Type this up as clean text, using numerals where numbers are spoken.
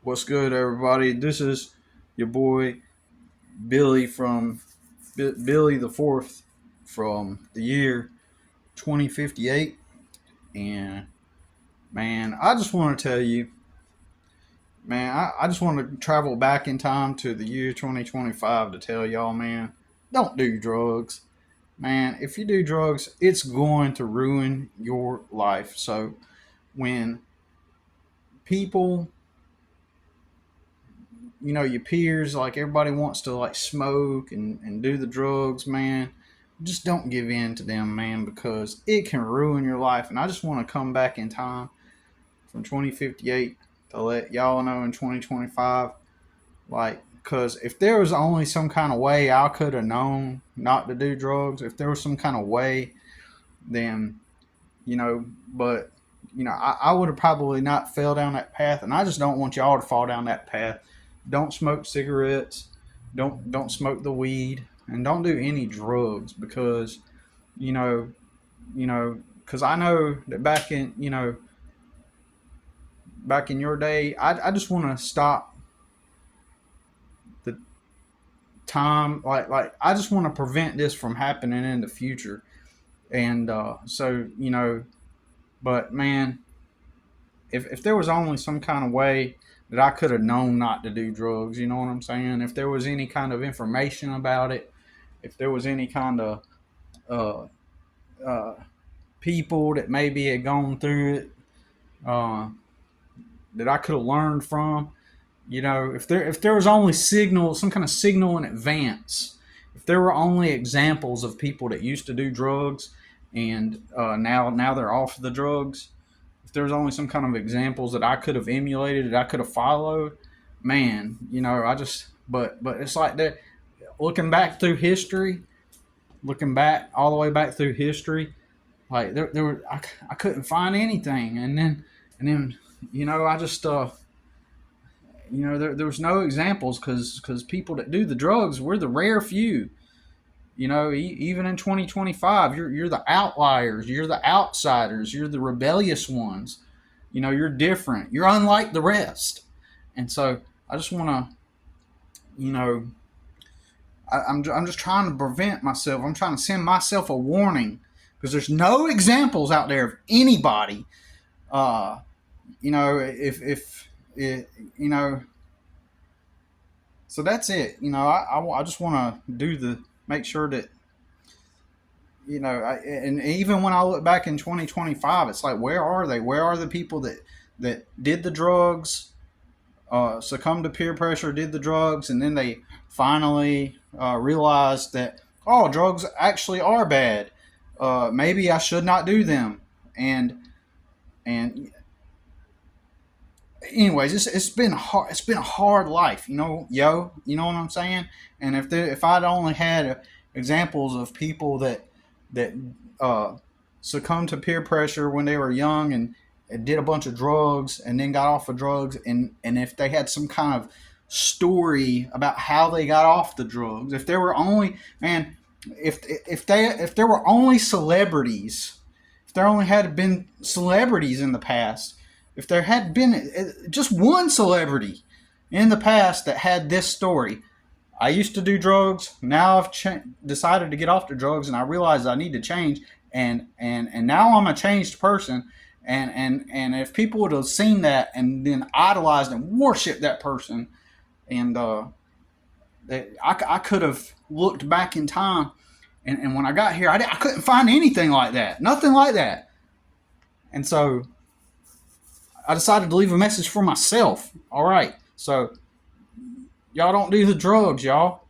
What's good, everybody? This is your boy Billy from Billy the Fourth from the year 2058, and man, I just want to tell you, man, I just want to travel back in time to the year 2025 to tell y'all, man, don't do drugs, man. If you do drugs, it's going to ruin your life. So when people your peers, like everybody wants to like smoke and do the drugs, man, just don't give in to them, man, because it can ruin your life. And I just want to come back in time from 2058 to let y'all know in 2025, like, because if there was only some kind of way I could have known not to do drugs, if there was some kind of way, then, but, I would have probably not fell down that path. And I just don't want y'all to fall down that path. Don't smoke cigarettes. Don't smoke the weed, and don't do any drugs because you know because I know that back in your day, I just want to stop the time, like I just want to prevent this from happening in the future. And so but man, if there was only some kind of way that I could have known not to do drugs, you know what I'm saying? If there was any kind of information about it, if there was any kind of uh, uh, people that maybe had gone through it, uh, that I could have learned from, if there was only some kind of signal in advance, if there were only examples of people that used to do drugs and now they're off the drugs, if there was only some kind of examples that I could have emulated, that I could have followed, man, but it's like that. Looking back through history, looking back all the way back through history, like there were I couldn't find anything, and then I just there was no examples because people that do the drugs, we're the rare few. Even in 2025, you're the outliers, you're the outsiders, you're the rebellious ones. You're different, you're unlike the rest. And so I just want to, I'm just trying to prevent myself. I'm trying to send myself a warning because there's no examples out there of anybody. If it, so that's it. I just want to make sure that, and even when I look back in 2025, it's like, where are they? Where are the people that did the drugs, succumbed to peer pressure, did the drugs, and then they finally realized that, oh, drugs actually are bad. Maybe I should not do them. And anyways, it's been hard. It's been a hard life, you know what I'm saying. And if I'd only had examples of people that succumbed to peer pressure when they were young and did a bunch of drugs and then got off of drugs, and if they had some kind of story about how they got off the drugs, if there were only, man, if there were only celebrities, if there only had been celebrities in the past, if there had been just one celebrity in the past that had this story: I used to do drugs, now I've decided to get off the drugs, and I realized I need to change, and now I'm a changed person. And if people would have seen that and then idolized and worshipped that person, and I could have looked back in time, and when I got here, I couldn't find anything like that, nothing like that. And so I decided to leave a message for myself. All right, so y'all don't do the drugs, y'all.